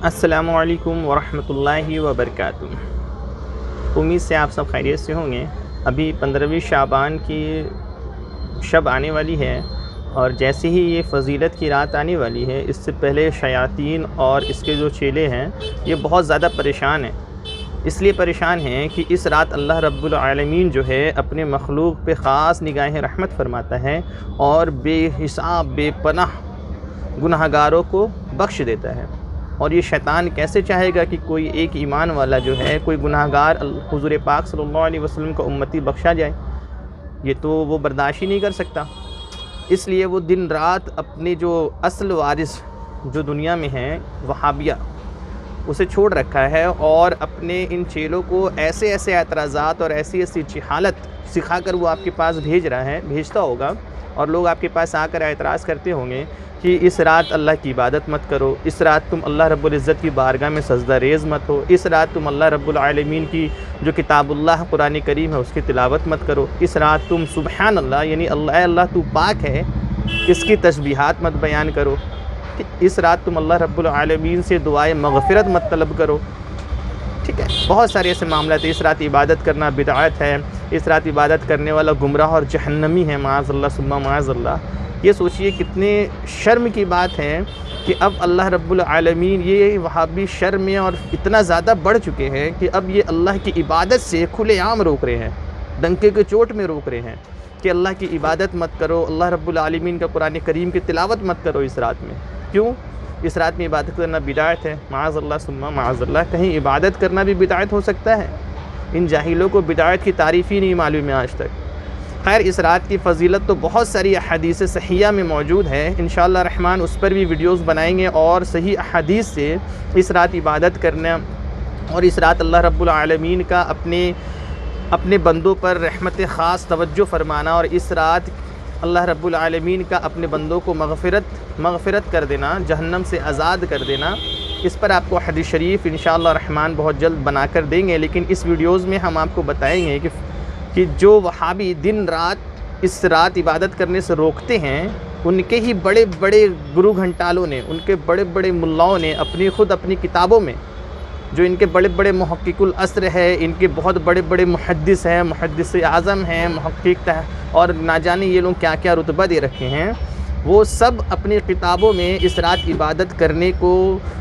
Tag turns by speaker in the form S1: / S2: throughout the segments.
S1: السلام علیکم ورحمۃ اللہ وبرکاتہ۔ امید سے آپ سب خیریت سے ہوں گے۔ ابھی 15ویں شعبان کی شب آنے والی ہے، اور جیسے ہی یہ فضیلت کی رات آنے والی ہے، اس سے پہلے شیاطین اور اس کے جو چیلے ہیں یہ بہت زیادہ پریشان ہیں۔ اس لیے پریشان ہیں کہ اس رات اللہ رب العالمین جو ہے اپنے مخلوق پہ خاص نگاہ رحمت فرماتا ہے اور بے حساب بے پناہ گناہ گاروں کو بخش دیتا ہے۔ اور یہ شیطان کیسے چاہے گا کہ کوئی ایک ایمان والا جو ہے، کوئی گناہ گار حضور پاک صلی اللہ علیہ وسلم کا امتی بخشا جائے؟ یہ تو وہ برداشت ہی نہیں کر سکتا۔ اس لیے وہ دن رات اپنے جو اصل وارث جو دنیا میں ہیں وہابیہ، اسے چھوڑ رکھا ہے، اور اپنے ان چیلوں کو ایسے ایسے اعتراضات اور ایسی ایسی حالت سکھا کر وہ آپ کے پاس بھیجتا ہوگا، اور لوگ آپ کے پاس آ کر اعتراض کرتے ہوں گے کہ اس رات اللہ کی عبادت مت کرو، اس رات تم اللہ رب العزت کی بارگاہ میں سجدہ ریز مت ہو، اس رات تم اللہ رب العالمین کی جو کتاب اللہ قرآن کریم ہے اس کی تلاوت مت کرو، اس رات تم سبحان اللہ یعنی اللہ تو پاک ہے اس کی تسبیحات مت بیان کرو، اس رات تم اللہ رب العالمین سے دعائے مغفرت مت طلب کرو۔ ٹھیک ہے، بہت سارے ایسے معاملات ہیں۔ اس رات عبادت کرنا بدعت ہے، اس رات عبادت کرنے والا گمراہ اور جہنمی ہے، معاذ اللہ ثم معاذ اللہ۔ یہ سوچئے کتنے شرم کی بات ہے کہ اب اللہ رب العالمین یہ وہابی شرم میں اور اتنا زیادہ بڑھ چکے ہیں کہ اب یہ اللہ کی عبادت سے کھلے عام روک رہے ہیں، ڈنکے کے چوٹ میں روک رہے ہیں کہ اللہ کی عبادت مت کرو، اللہ رب العالمین کا قرآن کریم کی تلاوت مت کرو اس رات میں۔ کیوں؟ اس رات میں عبادت کرنا بدعت ہے، معاذ اللہ ثم معاذ اللہ۔ کہیں عبادت کرنا بھی بدعت ہو سکتا ہے؟ ان جاہلوں کو بدعت کی تعریف ہی نہیں معلوم ہے آج تک۔ خیر، اس رات کی فضیلت تو بہت ساری احادیث صحیحہ میں موجود ہے، انشاءاللہ الرحمن اس پر بھی ویڈیوز بنائیں گے، اور صحیح احادیث سے اس رات عبادت کرنا اور اس رات اللہ رب العالمین کا اپنے بندوں پر رحمت خاص توجہ فرمانا، اور اس رات اللہ رب العالمین کا اپنے بندوں کو مغفرت کر دینا، جہنم سے آزاد کر دینا، اس پر آپ کو حدیث شریف انشاءاللہ الرحمن بہت جلد بنا کر دیں گے۔ لیکن اس ویڈیوز میں ہم آپ کو بتائیں گے کہ جو وہابی دن رات اس رات عبادت کرنے سے روکتے ہیں، ان کے ہی بڑے بڑے گرو گھنٹالوں نے، ان کے بڑے بڑے ملاؤں نے اپنی کتابوں میں، جو ان کے بڑے بڑے محقق العصر ہے، ان کے بہت بڑے بڑے محدث ہیں، محدث اعظم ہیں، محقق اور نہ جانے یہ لوگ کیا کیا رتبہ دے رکھے ہیں، وہ سب اپنی کتابوں میں اس رات عبادت کرنے کو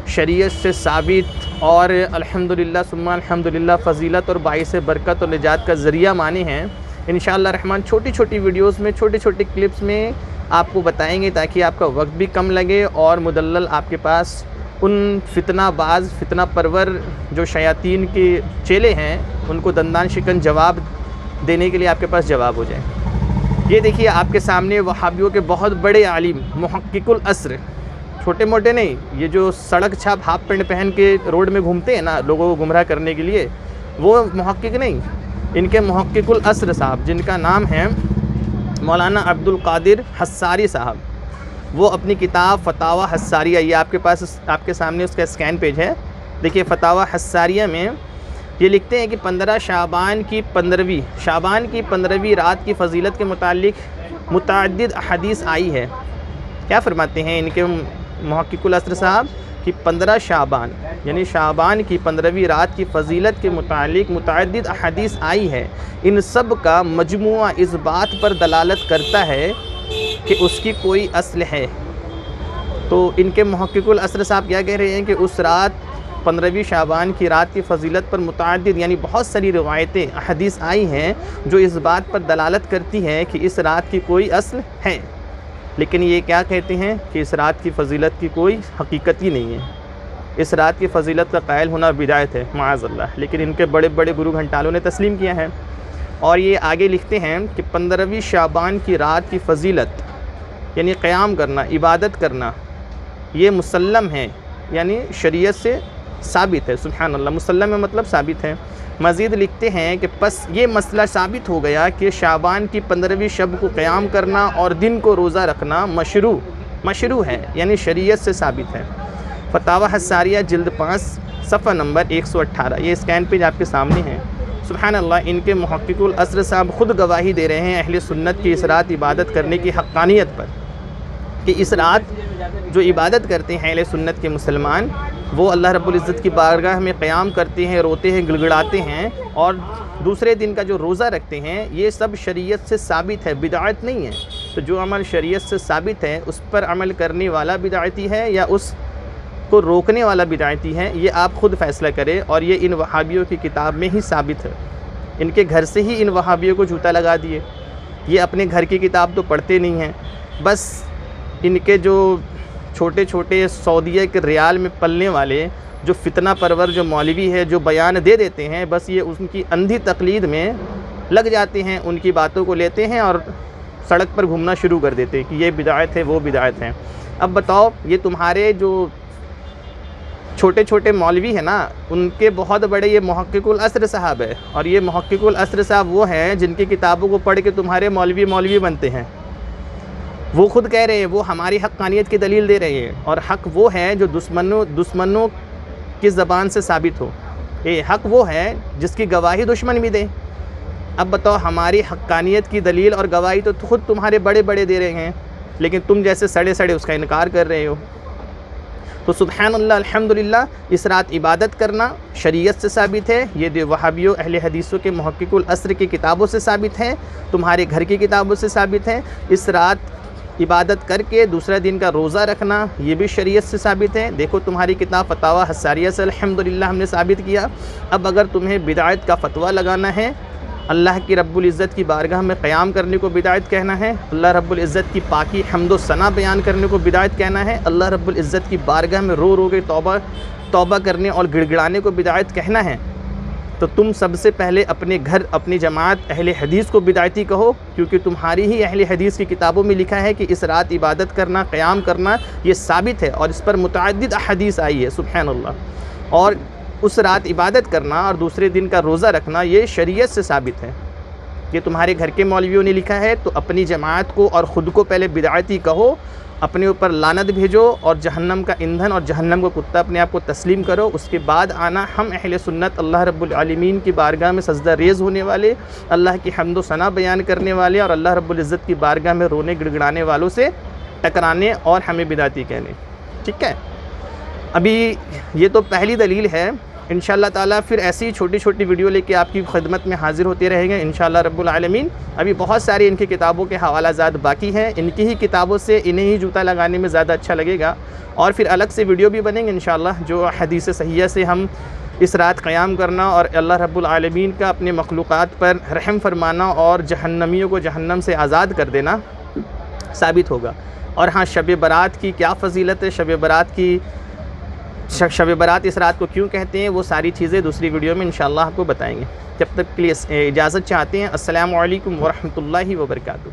S1: شریعت سے ثابت اور الحمدللہ ثم الحمدللہ فضیلت اور باعث برکت اور نجات کا ذریعہ مانے ہیں۔ انشاءاللہ الرحمن چھوٹی چھوٹی ویڈیوز میں، چھوٹی چھوٹی کلپس میں آپ کو بتائیں گے، تاکہ آپ کا وقت بھی کم لگے اور مدلل آپ کے پاس ان فتنہ پرور جو شیاطین کے چیلے ہیں ان کو دندان شکن جواب دینے کے لیے آپ کے پاس جواب ہو جائے۔ یہ دیکھیے آپ کے سامنے وہابیوں کے بہت بڑے عالم محقق العصر، چھوٹے موٹے نہیں، یہ جو سڑک چھاپ ہاف پینٹ پہن کے روڈ میں گھومتے ہیں نا لوگوں کو گمراہ کرنے کے لیے، وہ محقق نہیں، ان کے محقق العصر صاحب جن کا نام ہے مولانا عبد القادر حصاری صاحب، وہ اپنی کتاب فتاوی حصاریہ، یہ آپ کے سامنے اس کا اسکین پیج ہے، دیکھیے فتاوی حصاریہ میں یہ لکھتے ہیں کہ 15 شعبان کی 15ویں رات کی فضیلت کے متعلق متعدد احادیث آئی ہے۔ کیا فرماتے ہیں ان کے محقق العصر صاحب کہ 15 شعبان یعنی شعبان کی 15ویں رات کی فضیلت کے متعلق متعدد احادیث آئی ہے، ان سب کا مجموعہ اس بات پر دلالت کرتا ہے کہ اس کی کوئی اصل ہے۔ تو ان کے محقق العصر صاحب کیا کہہ رہے ہیں کہ اس رات 15ویں شعبان کی رات کی فضیلت پر متعدد یعنی بہت ساری روایتیں احادیث آئی ہیں جو اس بات پر دلالت کرتی ہیں کہ اس رات کی کوئی اصل ہے، لیکن یہ کیا کہتے ہیں کہ اس رات کی فضیلت کی کوئی حقیقت ہی نہیں ہے، اس رات کی فضیلت کا قائل ہونا بدعت ہے، معاذ اللہ۔ لیکن ان کے بڑے بڑے گرو گھنٹالوں نے تسلیم کیا ہے، اور یہ آگے لکھتے ہیں کہ 15ویں شعبان کی رات کی فضیلت یعنی قیام کرنا، عبادت کرنا، یہ مسلم ہے، یعنی شریعت سے ثابت ہے۔ سبحان اللہ، مسلم میں مطلب ثابت ہے۔ مزید لکھتے ہیں کہ پس یہ مسئلہ ثابت ہو گیا کہ شعبان کی 15ویں شب کو قیام کرنا اور دن کو روزہ رکھنا مشروع ہے، یعنی شریعت سے ثابت ہے۔ فتاوی حصاریہ جلد 5 صفحہ نمبر 118، یہ اسکین پیج آپ کے سامنے ہے۔ سبحان اللہ، ان کے محقق العصر صاحب خود گواہی دے رہے ہیں اہل سنت کی اس رات عبادت کرنے کی حقانیت پر۔ کہ اس رات جو عبادت کرتے ہیں اہل سنت کے مسلمان، وہ اللہ رب العزت کی بارگاہ میں قیام کرتے ہیں، روتے ہیں، گڑگڑاتے ہیں، اور دوسرے دن کا جو روزہ رکھتے ہیں، یہ سب شریعت سے ثابت ہے، بدعت نہیں ہے۔ تو جو عمل شریعت سے ثابت ہے اس پر عمل کرنے والا بدعتی ہے یا اس کو روکنے والا بدعتی ہے، یہ آپ خود فیصلہ کریں، اور یہ ان وہابیوں کی کتاب میں ہی ثابت ہے۔ ان کے گھر سے ہی ان وہابیوں کو جوتا لگا دیے، یہ اپنے گھر کی کتاب تو پڑھتے نہیں ہیں، بس ان کے جو چھوٹے چھوٹے سعودیہ کے ریال میں پلنے والے جو فتنہ پرور جو مولوی ہے جو بیان دے دیتے ہیں، بس یہ ان کی اندھی تقلید میں لگ جاتے ہیں، ان کی باتوں کو لیتے ہیں اور سڑک پر گھومنا شروع کر دیتے ہیں کہ یہ بدعت ہے، وہ بدعت ہے۔ اب بتاؤ، یہ تمہارے جو چھوٹے چھوٹے مولوی ہیں نا، ان کے بہت بڑے یہ محقق العصر صاحب ہے، اور یہ محقق العصر صاحب وہ ہیں جن کی کتابوں کو پڑھ کے تمہارے مولوی بنتے ہیں۔ وہ خود کہہ رہے ہیں، وہ ہماری حقانیت کی دلیل دے رہے ہیں، اور حق وہ ہے جو دشمنوں کی زبان سے ثابت ہو۔ یہ حق وہ ہے جس کی گواہی دشمن بھی دے۔ اب بتاؤ، ہماری حقانیت کی دلیل اور گواہی تو خود تمہارے بڑے بڑے دے رہے ہیں، لیکن تم جیسے سڑے سڑے اس کا انکار کر رہے ہو۔ تو سبحان اللہ، الحمدللہ، اس رات عبادت کرنا شریعت سے ثابت ہے، یہ وہابیوں اہل حدیثوں کے محقق العصر کی کتابوں سے ثابت ہے، تمہارے گھر کی کتابوں سے ثابت ہے۔ اس رات عبادت کر کے دوسرا دن کا روزہ رکھنا، یہ بھی شریعت سے ثابت ہے۔ دیکھو تمہاری کتاب فتاوی حساریہ سے الحمدللہ ہم نے ثابت کیا۔ اب اگر تمہیں بدعت کا فتویٰ لگانا ہے، اللہ کی رب العزت کی بارگاہ میں قیام کرنے کو بدعت کہنا ہے، اللہ رب العزت کی پاکی حمد و ثنا بیان کرنے کو بدعت کہنا ہے، اللہ رب العزت کی بارگاہ میں رو رو کے توبہ کرنے اور گڑ گڑانے کو بدعت کہنا ہے، تو تم سب سے پہلے اپنے گھر، اپنی جماعت اہل حدیث کو بدعتی کہو، کیونکہ تمہاری ہی اہل حدیث کی کتابوں میں لکھا ہے کہ اس رات عبادت کرنا، قیام کرنا یہ ثابت ہے، اور اس پر متعدد احادیث آئی ہے، سبحان اللہ۔ اور اس رات عبادت کرنا اور دوسرے دن کا روزہ رکھنا یہ شریعت سے ثابت ہے۔ یہ تمہارے گھر کے مولویوں نے لکھا ہے، تو اپنی جماعت کو اور خود کو پہلے بدعتی کہو، اپنے اوپر لعنت بھیجو، اور جہنم کا ایندھن اور جہنم کو کتا اپنے آپ کو تسلیم کرو، اس کے بعد آنا ہم اہل سنت اللہ رب العالمین کی بارگاہ میں سجدہ ریز ہونے والے، اللہ کی حمد و ثنا بیان کرنے والے، اور اللہ رب العزت کی بارگاہ میں رونے گڑگڑانے والوں سے ٹکرانے اور ہمیں بدعتی کہنے۔ ٹھیک ہے، ابھی یہ تو پہلی دلیل ہے۔ انشاءاللہ تعالیٰ پھر ایسی چھوٹی چھوٹی ویڈیو لے کے آپ کی خدمت میں حاضر ہوتے رہیں گے انشاءاللہ رب العالمین۔ ابھی بہت ساری ان کی کتابوں کے حوالہ جات باقی ہیں، ان کی ہی کتابوں سے انہیں ہی جوتا لگانے میں زیادہ اچھا لگے گا، اور پھر الگ سے ویڈیو بھی بنیں گے انشاءاللہ جو حدیث صحیحہ سے ہم اس رات قیام کرنا اور اللہ رب العالمین کا اپنے مخلوقات پر رحم فرمانا اور جہنمیوں کو جہنم سے آزاد کر دینا ثابت ہوگا۔ اور ہاں، شب برات کی کیا فضیلت ہے، شب برات اس رات کو کیوں کہتے ہیں، وہ ساری چیزیں دوسری ویڈیو میں انشاءاللہ آپ کو بتائیں گے۔ جب تک کے لیے اجازت چاہتے ہیں، السلام علیکم ورحمۃ اللہ وبرکاتہ۔